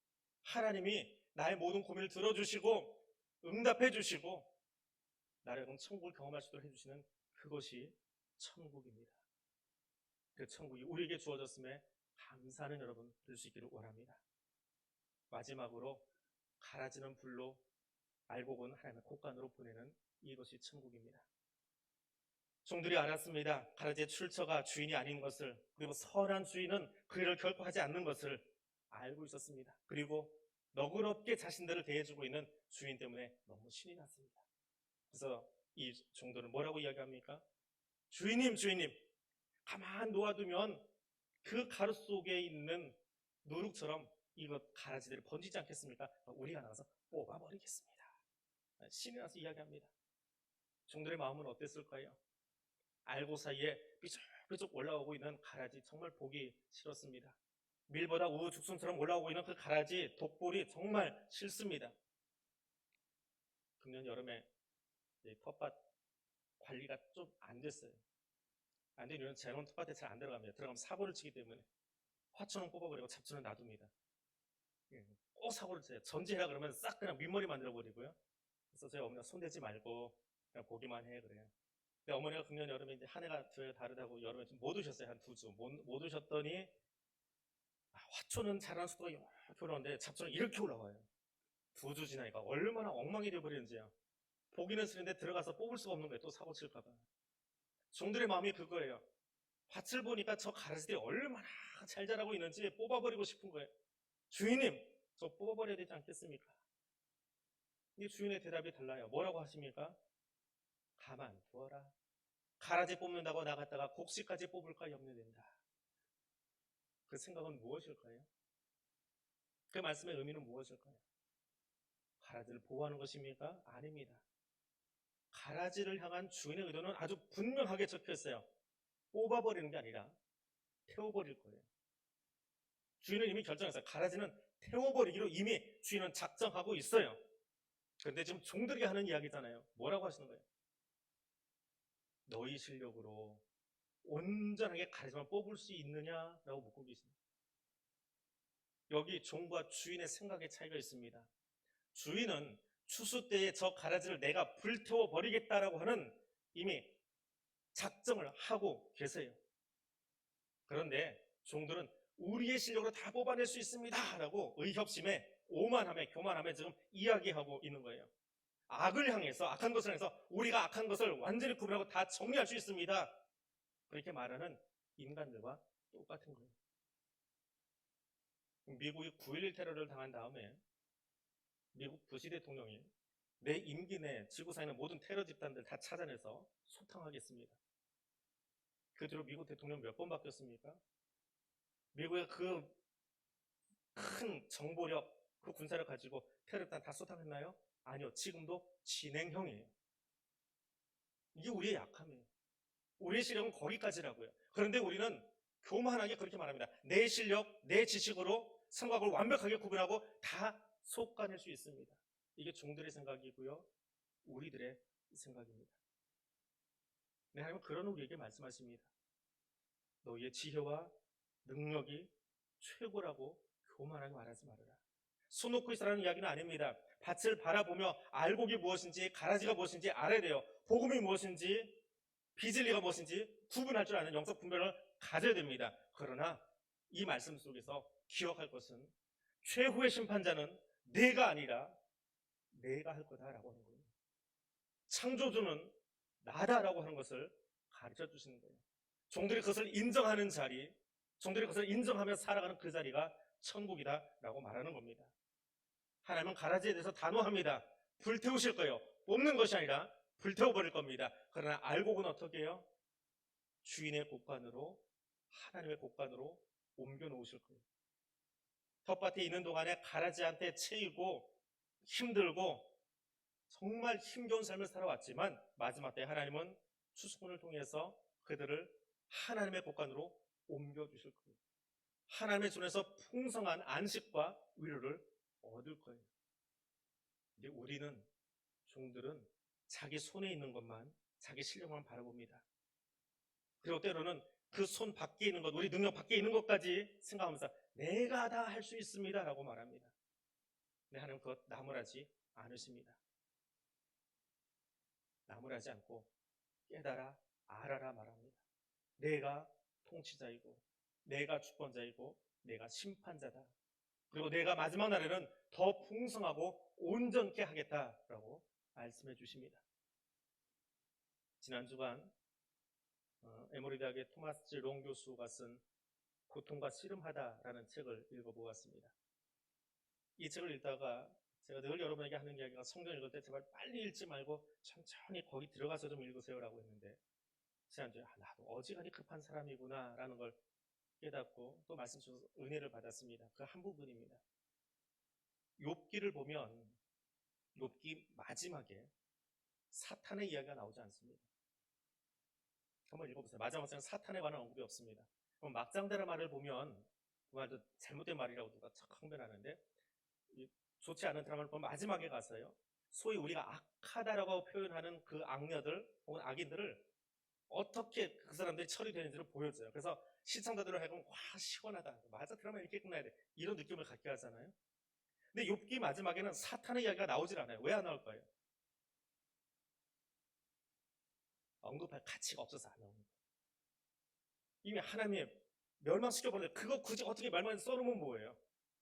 하나님이 나의 모든 고민을 들어주시고 응답해 주시고 나를 그럼 천국을 경험할 수 있도록 해주시는 그것이 천국입니다. 그 천국이 우리에게 주어졌음에 감사하는 여러분 될 수 있기를 원합니다. 마지막으로 가라지는 불로 알고 본 하나님의 곳간으로 보내는 이것이 천국입니다. 종들이 알았습니다. 가라지의 출처가 주인이 아닌 것을, 그리고 선한 주인은 그 일을 결코 하지 않는 것을 알고 있었습니다. 그리고 너그럽게 자신들을 대해주고 있는 주인 때문에 너무 신이 났습니다. 그래서 이 종들은 뭐라고 이야기합니까? 주인님, 주인님, 가만 놓아두면 그 가루 속에 있는 누룩처럼 이것 가라지들이 번지지 않겠습니까? 우리가 나가서 뽑아버리겠습니다. 신이 나서 이야기합니다. 종들의 마음은 어땠을까요? 알고 사이에 삐죽삐죽 올라오고 있는 가라지 정말 보기 싫었습니다. 밀보다 우후죽순처럼 올라오고 있는 그 가라지 독볼이 정말 싫습니다. 금년 여름에 텃밭 관리가 좀 안 됐어요. 안 되는 이유는 제가 텃밭에 잘 안 들어갑니다. 들어가면 사고를 치기 때문에 화초는 뽑아버리고 잡초는 놔둡니다. 꼭 사고를 쳐요. 전지해라 그러면 싹 그냥 민머리 만들어버리고요. 그래서 저희 어머니가 손대지 말고 그냥 보기만 해 그래요. 근데 어머니가 금년 여름에 이제 한 해가 다르다고 여름에 좀 못 오셨어요. 한 2주 못 오셨더니 화초는 자라는 속도가 이렇게 올라오는데 잡초는 이렇게 올라와요. 2주 지나니까 얼마나 엉망이 되어버리는지요. 보기는 싫은데 들어가서 뽑을 수가 없는 거예요. 또 사고 칠까봐. 종들의 마음이 그거예요. 밭을 보니까 저 가라지들이 얼마나 잘 자라고 있는지 뽑아버리고 싶은 거예요. 주인님, 저 뽑아버려야 되지 않겠습니까? 이 주인의 대답이 달라요. 뭐라고 하십니까? 가만 두어라. 가라지 뽑는다고 나갔다가 곡식까지 뽑을까 염려된다. 그 생각은 무엇일까요? 그 말씀의 의미는 무엇일까요? 가라지를 보호하는 것입니까? 아닙니다. 가라지를 향한 주인의 의도는 아주 분명하게 적혀 있어요. 뽑아버리는 게 아니라 태워버릴 거예요. 주인은 이미 결정했어요. 가라지는 태워버리기로 이미 주인은 작정하고 있어요. 그런데 지금 종들이 하는 이야기잖아요. 뭐라고 하시는 거예요? 너희 실력으로 온전하게 가라지만 뽑을 수 있느냐라고 묻고 계십니다. 여기 종과 주인의 생각의 차이가 있습니다. 주인은 추수 때에 저 가라지를 내가 불태워 버리겠다라고 하는 이미 작정을 하고 계세요. 그런데 종들은 우리의 실력으로 다 뽑아낼 수 있습니다 라고 의협심에 오만함에 교만함에 지금 이야기하고 있는 거예요. 악을 향해서 악한 것을 향해서 우리가 악한 것을 완전히 구분하고 다 정리할 수 있습니다. 그렇게 말하는 인간들과 똑같은 거예요. 미국이 9.11 테러를 당한 다음에 미국 부시 대통령이 내 임기 내 지구상에 있는 모든 테러 집단들 다 찾아내서 소탕하겠습니다. 그 뒤로 미국 대통령 몇 번 바뀌었습니까? 미국의 그 큰 정보력, 그 군사를 가지고 테러 집단 다 소탕했나요? 아니요. 지금도 진행형이에요. 이게 우리의 약함이에요. 우리의 실력은 거기까지라고요. 그런데 우리는 교만하게 그렇게 말합니다. 내 실력, 내 지식으로 성곽을 완벽하게 구분하고 다 속아낼 수 있습니다. 이게 종들의 생각이고요. 우리들의 생각입니다. 네, 하나님은 그런 우리에게 말씀하십니다. 너희의 지혜와 능력이 최고라고 교만하게 말하지 말아라. 손 놓고 있으라는 이야기는 아닙니다. 밭을 바라보며 알곡이 무엇인지 가라지가 무엇인지 알아야 돼요. 복음이 무엇인지 비진리가 무엇인지 구분할 줄 아는 영적 분별을 가져야 됩니다. 그러나 이 말씀 속에서 기억할 것은 최후의 심판자는 내가 아니라 내가 할 거다라고 하는 거예요. 창조주는 나다라고 하는 것을 가르쳐 주시는 거예요. 종들이 그것을 인정하는 자리, 종들이 그것을 인정하며 살아가는 그 자리가 천국이다라고 말하는 겁니다. 하나님은 가라지에 대해서 단호합니다. 불태우실 거예요. 뽑는 것이 아니라 불태워버릴 겁니다. 그러나 알곡은 어떻게 해요? 주인의 곳간으로, 하나님의 곳간으로 옮겨 놓으실 거예요. 텃밭에 있는 동안에 가라지한테 채이고 힘들고 정말 힘겨운 삶을 살아왔지만 마지막 때 하나님은 추수꾼을 통해서 그들을 하나님의 곳간으로 옮겨주실 거예요. 하나님의 손에서 풍성한 안식과 위로를 얻을 거예요. 근데 우리는, 종들은 자기 손에 있는 것만, 자기 실력만 바라봅니다. 그리고 때로는 그 손 밖에 있는 것, 우리 능력 밖에 있는 것까지 생각하면서 내가 다 할 수 있습니다 라고 말합니다. 근데 하나님 그것 나무라지 않으십니다. 나무라지 않고 깨달아 알아라 말합니다. 내가 통치자이고 내가 주권자이고 내가 심판자다. 그리고 내가 마지막 날에는 더 풍성하고 온전케 하겠다라고 말씀해 주십니다. 지난 주간 에모리 대학의 토마스 롱 교수가 쓴 고통과 씨름하다라는 책을 읽어보았습니다. 이 책을 읽다가 제가 늘 여러분에게 하는 이야기가 성경 읽을 때 제발 빨리 읽지 말고 천천히 거기 들어가서 좀 읽으세요라고 했는데 지난주에 나도 어지간히 급한 사람이구나 라는 걸 깨닫고 또 말씀 주셔서 은혜를 받았습니다. 그 한 부분입니다. 욥기를 보면 욥기 마지막에 사탄의 이야기가 나오지 않습니다. 한번 읽어보세요. 마지막 장은 사탄에 관한 언급이 없습니다. 그럼 막장대라는 말을 보면 그 말도 잘못된 말이라고 누가 착 항변하는데 좋지 않은 드라마를 보면 마지막에 가서요. 소위 우리가 악하다라고 표현하는 그 악녀들 혹은 악인들을 어떻게 그 사람들이 처리되는지를 보여줘요. 그래서 시청자들을 하여금 와 시원하다. 맞아 드라마 이렇게 끝나야 돼. 이런 느낌을 갖게 하잖아요. 근데 욥기 마지막에는 사탄의 이야기가 나오질 않아요. 왜 안 나올 거예요? 언급할 가치가 없어서 안 나오는 거예요. 이미 하나님이 멸망시켜버려요. 그거 굳이 어떻게 말만 써놓으면 뭐예요?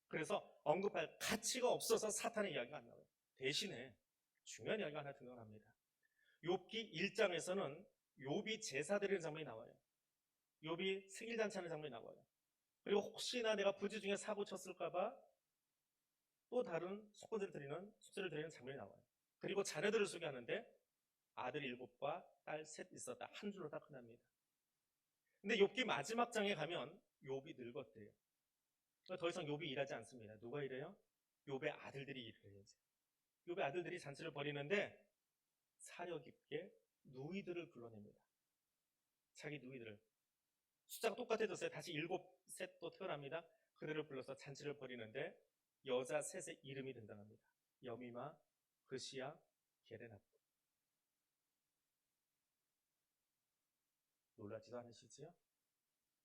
그래서 언급할 가치가 없어서 사탄의 이야기가 안 나와요. 대신에 중요한 이야기가 하나 등장합니다. 욥기 1장에서는 욥이 제사 드리는 장면이 나와요. 욥이 생일잔치 하는 장면이 나와요. 그리고 혹시나 내가 부지 중에 사고 쳤을까봐 또 다른 속죄를 드리는 장면이 나와요. 그리고 자녀들을 소개하는데 아들 7과 딸 3 있었다. 한 줄로 딱 끝납니다. 근데 욥기 마지막 장에 가면 욥이 늙었대요. 더 이상 욥이 일하지 않습니다. 누가 일해요? 욥의 아들들이 일을 해요. 욥의 아들들이 잔치를 벌이는데 사려 깊게 누이들을 불러냅니다. 자기 누이들을. 숫자가 똑같아졌어요. 다시 7셋 또 태어납니다. 그들을 불러서 잔치를 벌이는데 여자 셋의 이름이 등장합니다. 여미마, 그시야, 게레나프. 놀라지도 않으시지요?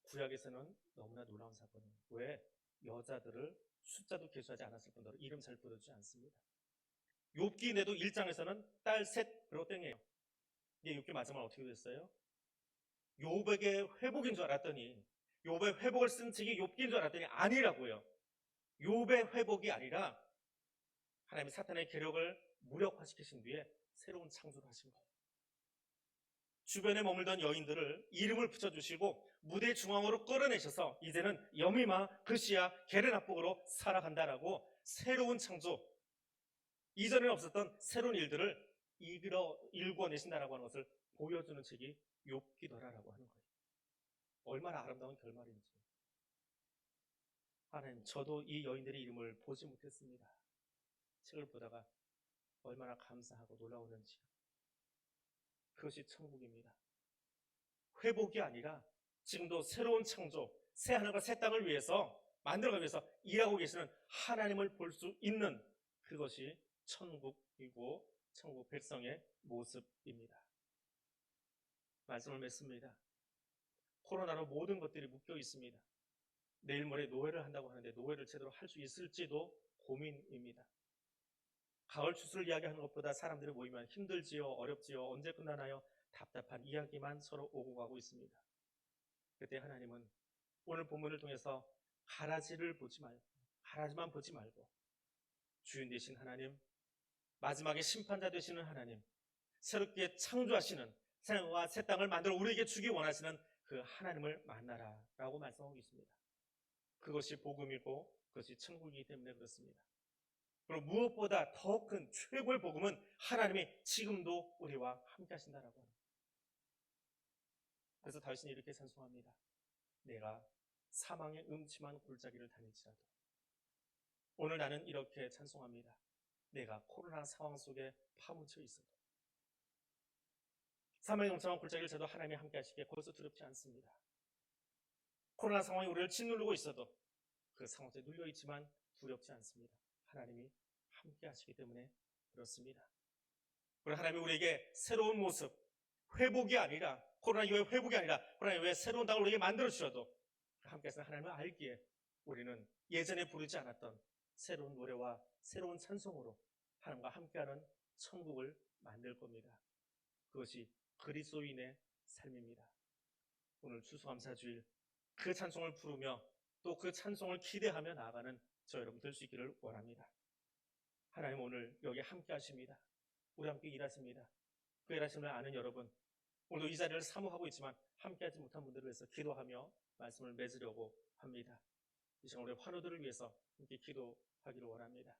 구약에서는 너무나 놀라운 사건이에요. 왜? 여자들을 숫자도 계수하지 않았을 뿐더러 이름 잘 부르지 않습니다. 욥기 내도 1장에서는 딸 셋 그리고 땡이에요. 이게 욥기 마지막 어떻게 됐어요? 욥에게 회복인 줄 알았더니 욥의 회복을 쓴 책이 욥기인 줄 알았더니 아니라고요. 욥의 회복이 아니라 하나님이 사탄의 계력을 무력화시키신 뒤에 새로운 창조를 하신 거예요. 주변에 머물던 여인들을 이름을 붙여주시고 무대 중앙으로 끌어내셔서 이제는 여미마, 그시야, 게르나복으로 살아간다라고 새로운 창조, 이전에 없었던 새로운 일들을 일궈내신다라고 하는 것을 보여주는 책이 욥기더라라고 하는 거예요. 얼마나 아름다운 결말인지. 하나님, 저도 이 여인들의 이름을 보지 못했습니다. 책을 보다가 얼마나 감사하고 놀라웠는지. 그것이 천국입니다. 회복이 아니라 지금도 새로운 창조, 새 하늘과 새 땅을 위해서 만들어가기 위해서 일하고 계시는 하나님을 볼 수 있는 그것이 천국이고 천국 백성의 모습입니다. 말씀을 맺습니다. 코로나로 모든 것들이 묶여 있습니다. 내일 모레 노회를 한다고 하는데 노회를 제대로 할 수 있을지도 고민입니다. 가을 추수를 이야기하는 것보다 사람들이 모이면 힘들지요, 어렵지요, 언제 끝나나요? 답답한 이야기만 서로 오고 가고 있습니다. 그때 하나님은 오늘 본문을 통해서 가라지를 보지 말고, 가라지만 보지 말고 주인 되신 하나님, 마지막에 심판자 되시는 하나님, 새롭게 창조하시는 새와 새 땅을 만들어 우리에게 주기 원하시는 그 하나님을 만나라라고 말씀하고 있습니다. 그것이 복음이고 그것이 천국이기 때문에 그렇습니다. 그리고 무엇보다 더 큰 최고의 복음은 하나님이 지금도 우리와 함께 하신다라고 합니다. 그래서 다윗은 이렇게 찬송합니다. 내가 사망의 음침한 골짜기를 다닐지라도. 오늘 나는 이렇게 찬송합니다. 내가 코로나 상황 속에 파묻혀 있어도, 사망의 음침한 골짜기를 저도 하나님이 함께 하시기에 거기서 두렵지 않습니다. 코로나 상황이 우리를 짓누르고 있어도 그 상황 속에 눌려있지만 두렵지 않습니다. 하나님이 함께 하시기 때문에 그렇습니다. 그리고 하나님이 우리에게 새로운 모습, 회복이 아니라, 코로나 이후의 회복이 아니라 코로나 이후에 새로운 땅을 우리에게 만들어 주셔도 함께 하시는 하나님을 알기에 우리는 예전에 부르지 않았던 새로운 노래와 새로운 찬송으로 하나님과 함께하는 천국을 만들 겁니다. 그것이 그리스도인의 삶입니다. 오늘 추수감사주일 그 찬송을 부르며 또 그 찬송을 기대하며 나아가는 저 여러분 될 수 있기를 원합니다. 하나님 오늘 여기 함께 하십니다. 우리 함께 일하십니다. 그 일하심을 아는 여러분, 오늘도 이 자리를 사모하고 있지만 함께하지 못한 분들을 위해서 기도하며 말씀을 맺으려고 합니다. 이 시간 우리 환우들을 위해서 함께 기도하기를 원합니다.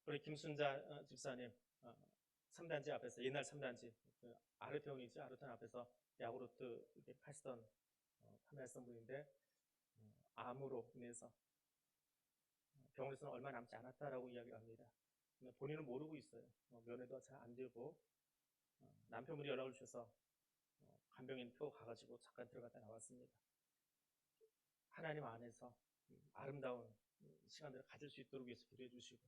우리 김순자 집사님 3단지 앞에서, 옛날 3단지 그 아르테온이죠. 아르테온 앞에서 야구르트 이렇게 파시던 판매했던 분인데 암으로 인해서 병원에서는 얼마 남지 않았다라고 이야기를 합니다. 본인은 모르고 있어요. 면회도 잘 안 되고 남편분이 연락을 주셔서 간병인표 가가지고 잠깐 들어갔다 나왔습니다. 하나님 안에서 아름다운 시간들을 가질 수 있도록 위해서 기도해 주시고,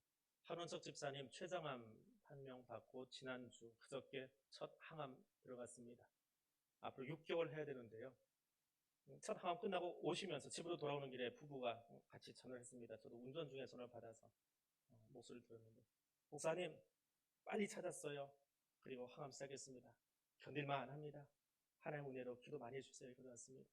한원석 집사님 췌장암 판명 받고 지난주 그저께 첫 항암 들어갔습니다. 앞으로 6개월 해야 되는데요. 첫 항암 끝나고 오시면서 집으로 돌아오는 길에 부부가 같이 전화를 했습니다. 저도 운전 중에 전화를 받아서 목소리를 들었는데, 목사님 빨리 찾았어요. 그리고 항암 시작했습니다. 견딜만 합니다. 하나님 은혜로 기도 많이 해주세요. 그러셨습니다.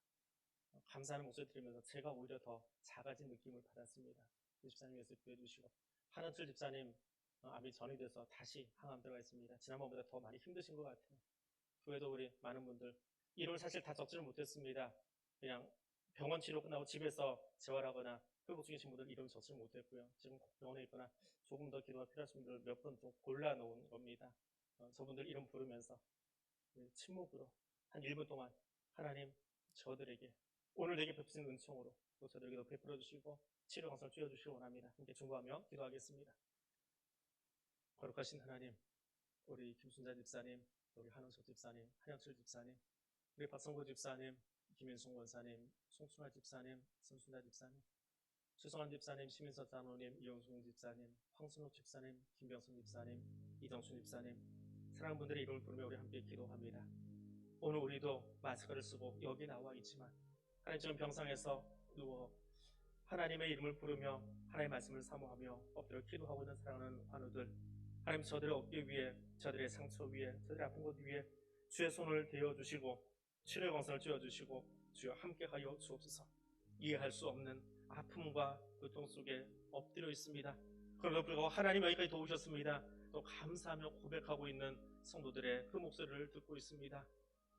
감사하는 목소리 들으면서 제가 오히려 더 작아진 느낌을 받았습니다. 집사님 위해서 기도해 주시고, 한원철 집사님 암이 전이 돼서 다시 항암 들어가 있습니다. 지난번보다 더 많이 힘드신 것 같아요. 교회도 우리 많은 분들 이름을 사실 다 적지를 못했습니다. 그냥 병원 치료 끝나고 집에서 재활하거나 회복 중이신 분들 이름 적지 못했고요. 지금 병원에 있거나 조금 더 기도가 필요하신 분들 몇 분 좀 골라놓은 겁니다. 저분들 이름 부르면서 침묵으로 한 1분 동안 하나님 저들에게 오늘 내게 베푸신 은총으로 또 저들에게도 베풀어 주시고 치료 강성을 쥐어주시기 원합니다. 함께 중보하며 기도하겠습니다. 거룩하신 하나님, 우리 김순자 집사님, 우리 한원석 집사님, 한영철 집사님, 우리 박성구 집사님, 김인숙 원사님, 송순아 집사님, 선순아 집사님, 최성환 집사님, 시민석 장로님, 이영숙 집사님, 황순옥 집사님, 김병선 집사님, 이정순 집사님, 사랑하는 분들의 이름을 부르며 우리 함께 기도합니다. 오늘 우리도 마스크를 쓰고 여기 나와 있지만 하나님 지금 병상에서 누워 하나님의 이름을 부르며 하나님의 말씀을 사모하며 엎드려 기도하고 있는 사랑하는 환우들, 하나님 저들의 어깨 위에, 저들의 상처 위에, 저들의 아픈 곳 위에 주의 손을 대어주시고 치료의 광선을 쥐어주시고 주여 함께하여 주옵소서. 이해할 수 없는 아픔과 고통 속에 엎드려 있습니다. 그럼에도 불구하고 하나님 여기까지 도우셨습니다. 또 감사하며 고백하고 있는 성도들의 그 목소리를 듣고 있습니다.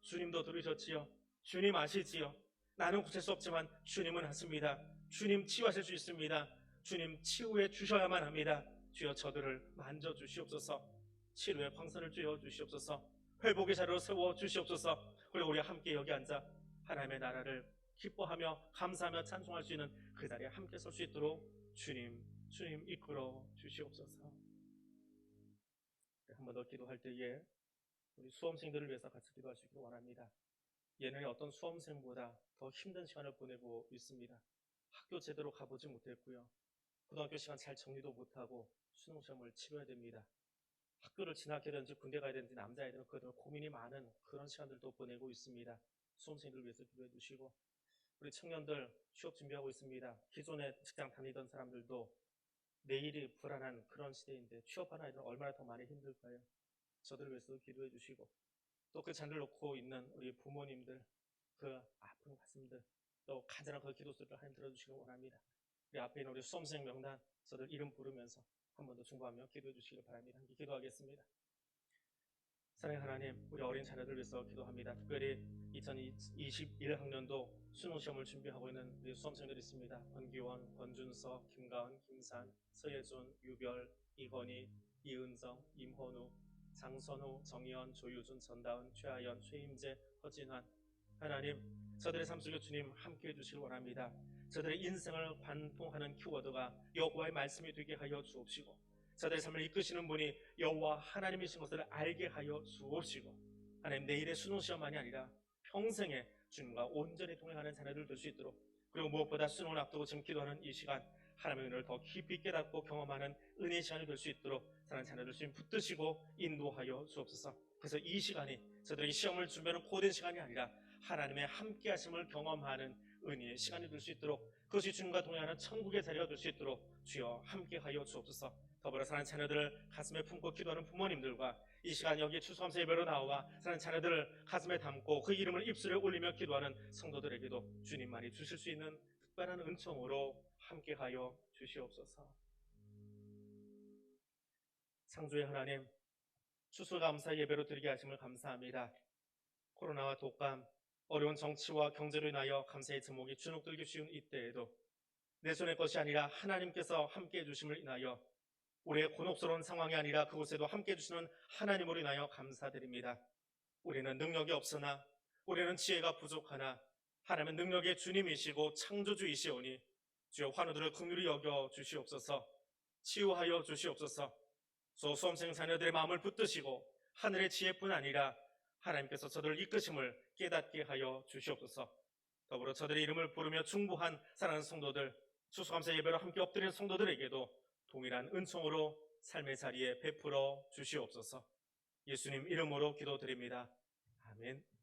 주님도 들으셨지요? 주님 아시지요? 나는 고칠 수 없지만 주님은 하십니다. 주님 치유하실 수 있습니다. 주님 치유해 주셔야만 합니다. 주여 저들을 만져주시옵소서. 치료의 광선을 쥐어주시옵소서. 회복의 자리로 세워주시옵소서. 그리고 우리 함께 여기 앉아 하나님의 나라를 기뻐하며 감사하며 찬송할 수 있는 그 자리에 함께 설 수 있도록 주님 이끌어 주시옵소서. 한 번 더 기도할 때에 우리 수험생들을 위해서 같이 기도할 수 있기를 원합니다. 예년에 어떤 수험생보다 더 힘든 시간을 보내고 있습니다. 학교 제대로 가보지 못했고요. 고등학교 시간 잘 정리도 못하고 수능 시험을 치러야 됩니다. 학교를 진학해야 되는지 군대 가야 되는지 남자애들은 그것 고민이 많은 그런 시간들도 보내고 있습니다. 수험생들을 위해서 기도해 주시고, 우리 청년들 취업 준비하고 있습니다. 기존에 직장 다니던 사람들도 내일이 불안한 그런 시대인데 취업하는 아이들은 얼마나 더 많이 힘들까요? 저들을 위해서 기도해 주시고, 또 그 잔을 놓고 있는 우리 부모님들, 그 아픈 가슴들, 또 간절한 그 기도 소리를 하나님 들어주시기 원합니다. 우리 앞에 있는 우리 수험생 명단, 저들 이름 부르면서 한 번 더 중보하며 기도해 주시기 바랍니다. 함께 기도하겠습니다. 사랑의 하나님, 우리 어린 자녀들 위해서 기도합니다. 특별히 2021학년도 수능시험을 준비하고 있는 우리 수험생들이 있습니다. 권기원, 권준서, 김가은, 김산, 서예준, 유별, 이건희, 이은정, 임헌우, 장선우, 정희연, 조유준, 전다은, 최하연, 최임재, 허진환. 하나님, 저들의 삶 속에 주님 함께해 주시길 원합니다. 저들의 인생을 관통하는 키워드가 여호와의 말씀이 되게 하여 주옵시고, 저들의 삶을 이끄시는 분이 여호와 하나님이신 것을 알게 하여 주옵시고, 하나님 내일의 수능시험만이 아니라 평생에 주님과 온전히 동행하는 자녀들 될 수 있도록, 그리고 무엇보다 수능을 앞두고 지금 기도하는 이 시간 하나님의 은혜를 더 깊이 깨닫고 경험하는 은혜의 시간이 될 수 있도록 사랑하는 자녀들 주님 붙드시고 인도하여 주옵소서. 그래서 이 시간이 저들이 시험을 준비하는 고된 시간이 아니라 하나님의 함께 하심을 경험하는 은혜의 시간이 될 수 있도록, 그것이 주님과 동행하는 천국의 자리가 될 수 있도록 주여 함께 하여 주옵소서. 더불어 사랑하는 자녀들을 가슴에 품고 기도하는 부모님들과 이 시간 여기 추수감사 예배로 나와 사랑하는 자녀들을 가슴에 담고 그 이름을 입술에 올리며 기도하는 성도들에게도 주님만이 주실 수 있는 특별한 은총으로 함께하여 주시옵소서. 창조의 하나님, 추수감사 예배로 드리게 하심을 감사합니다. 코로나와 독감, 어려운 정치와 경제로 인하여 감사의 제목이 주눅들기 쉬운 이때에도 내 손의 것이 아니라 하나님께서 함께해 주심을 인하여 우리의 곤혹스러운 상황이 아니라 그곳에도 함께해 주시는 하나님으로 인하여 감사드립니다. 우리는 능력이 없으나, 우리는 지혜가 부족하나 하나님은 능력의 주님이시고 창조주이시오니 주여 환우들을 긍휼히 여겨 주시옵소서. 치유하여 주시옵소서. 수험생 자녀들의 마음을 붙드시고 하늘의 지혜뿐 아니라 하나님께서 저들을 이끄심을 깨닫게 하여 주시옵소서. 더불어 저들의 이름을 부르며 중보한 사랑하는 성도들, 추수감사 예배로 함께 엎드린 성도들에게도 동일한 은총으로 삶의 자리에 베풀어 주시옵소서. 예수님 이름으로 기도드립니다. 아멘.